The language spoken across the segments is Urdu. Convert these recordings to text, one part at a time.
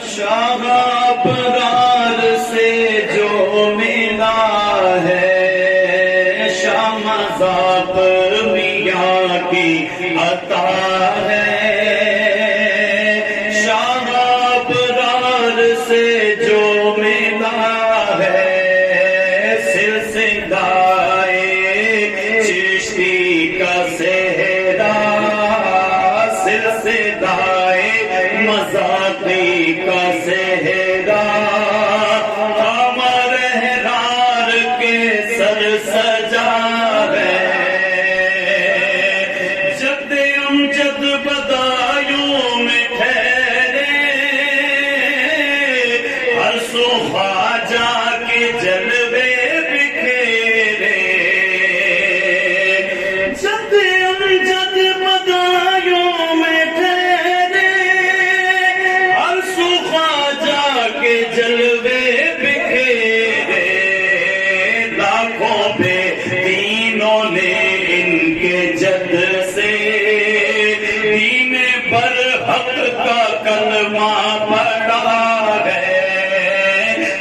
شاہ ابرار سے جو ملا ہے، شاہ مذاق میاں کی عطا ہے، شاہ ابرار سے جو ملا ہے، سلسلہ چشتی کا سہرا، سلسلہ مذاقی کا سہرا، قمر احرار کے سر سجا ہے، جد امجد بدایوں میں ٹھہرے، ہر سو خواجہ کے جلوے بکھیرے، جد امجد بدایوں میں ٹھہرے، ہر سو خواجہ کے جلوے بکھیرے، لاکھوں بے دینوں نے ان کے جد سے دین برحق کا کلمہ پڑھا ہے،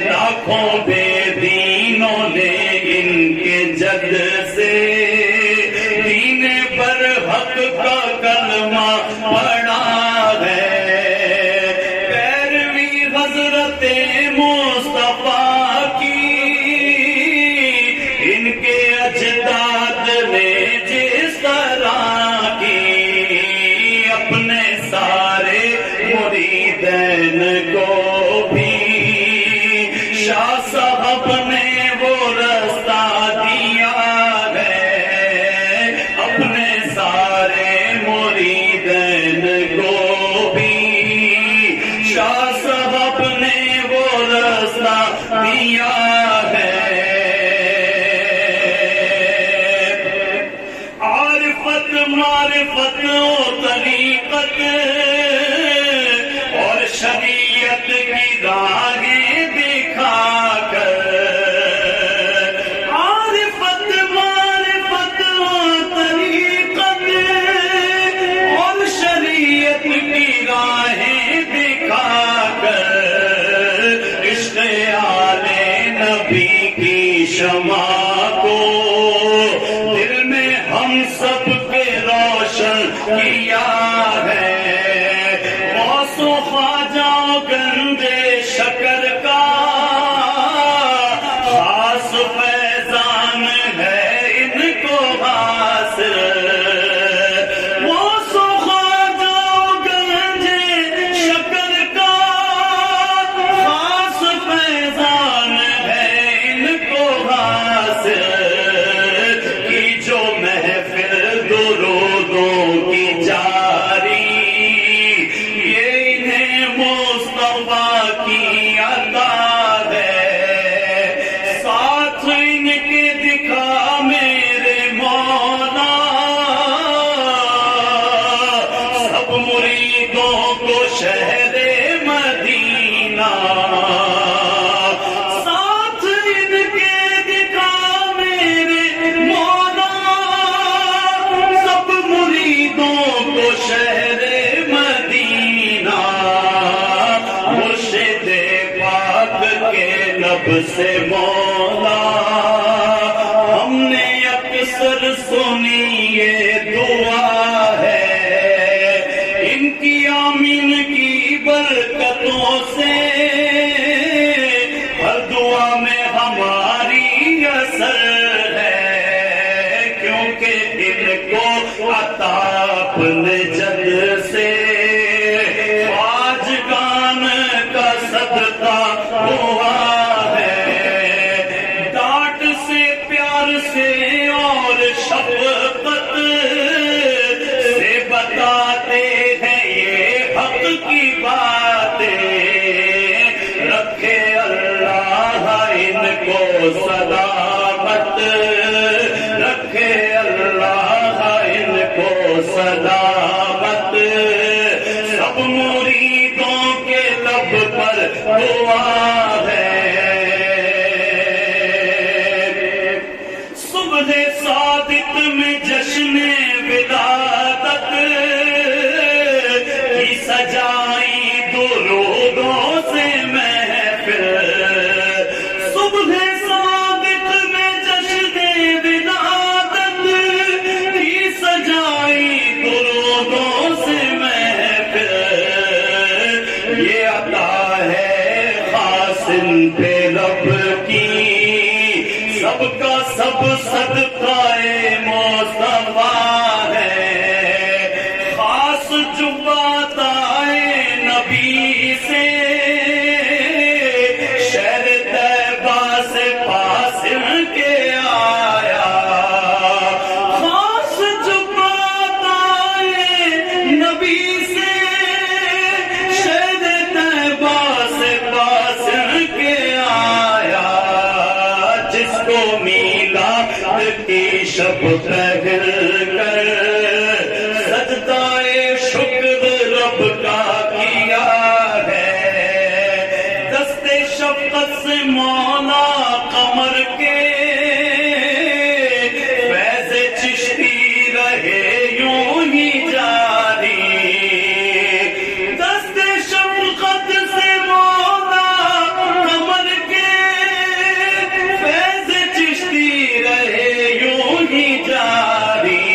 لاکھوں بے دینوں نے ان کے جد سے دین برحق کا کلمہ پڑھا ہے، پیروی حضرت مصطفیٰ کی ان کے اجداد نے جس طرح کی، اپنے سارے مریدین کو بھی شاہ صاحب نے وہ رستہ دیا ہے، اپنے سارے مریدین کو بھی شاہ صاحب نے وہ رستہ دیا ہے، عارفت معرفت و طریقت اور شریعت کی راہیں دکھا کر، عارفت معرفت و طریقت اور شریعت کی راہیں دکھا کر، عشق آل نبی کی شمع کو دل میں ہم سب کے روشن کیا ہے، غوث و خواجہ گنج شکر کا خاص فیضان ہے ان کو حاصل، غوث و خواجہ گنج شکر کا خاص فیضان ہے ان کو حاصل، کی جو محفل درودوں کی جاری، یہ انہیں مصطفیٰ کی عطا ہے، ساتھ ان کے دکھا میرے مولا سب مریدوں کو شہر مدینہ، ساتھ ان کے دکھا میرے مولا سب مریدوں کو شہر مدینہ، مرشد پاک کے لب سے مولا ہم نے اکثر سنی یہ دعا ہے، ان کی آمین کی برکتوں سے ہر دعا میں ہماری اثر ہے، کیونکہ ان کو عطا اپنے جد سے خواجگان کا صدقہ ہوا ہے، ڈانٹ سے پیار سے اور شفقت سے بتاتے ہیں یہ حق کی باتیں، رکھے اللہ ان کو سلامت، رکھے اللہ ان کو سلامت، سب مریدوں کے لب پر دعا ہے، صبح صبح صادق میں جشن ولادت کی سجائی درودوں سے محفل، صبح صادق میں جشن ولادت کی سجائی درودوں سے محفل، یہ عطا ہے خاص ان پہ رب کی، سب کا سب صدقہ مصطفیٰ ہے، خاص جو بات آئے نبی سے، شہر طیبہ سے فاصل کے آیا، خاص جو بات آئے نبی سے، شہر طیبہ سے فاصل کے آیا، جس کو میلاد کی شب پہر کر سجدہ شکر رب کا کیا ہے، دست شفقت سے مولا قمر کے فیض چشتی رہے یوں ہی جاری، دست شفقت سے مولا قمر کے فیض چشتی رہے یوں ہی جاری،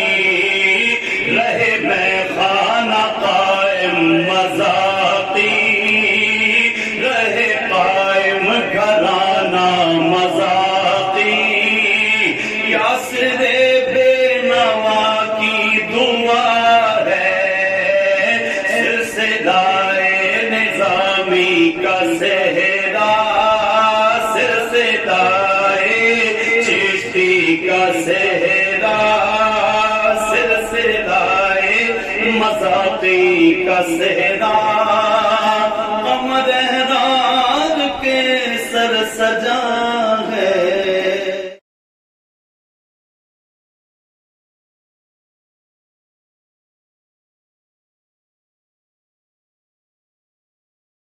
رہے میں خانہ قائم مذاقی، رہے قائم گھرانہ مذاقی، یاسر بے نوا کی دعا ہے، سلسلہ نظامی کا صحرا، سلسلہ چشتی کا صحرا، سلسلہ مذاقی کا صحرا، قمر احرار کے سر سجا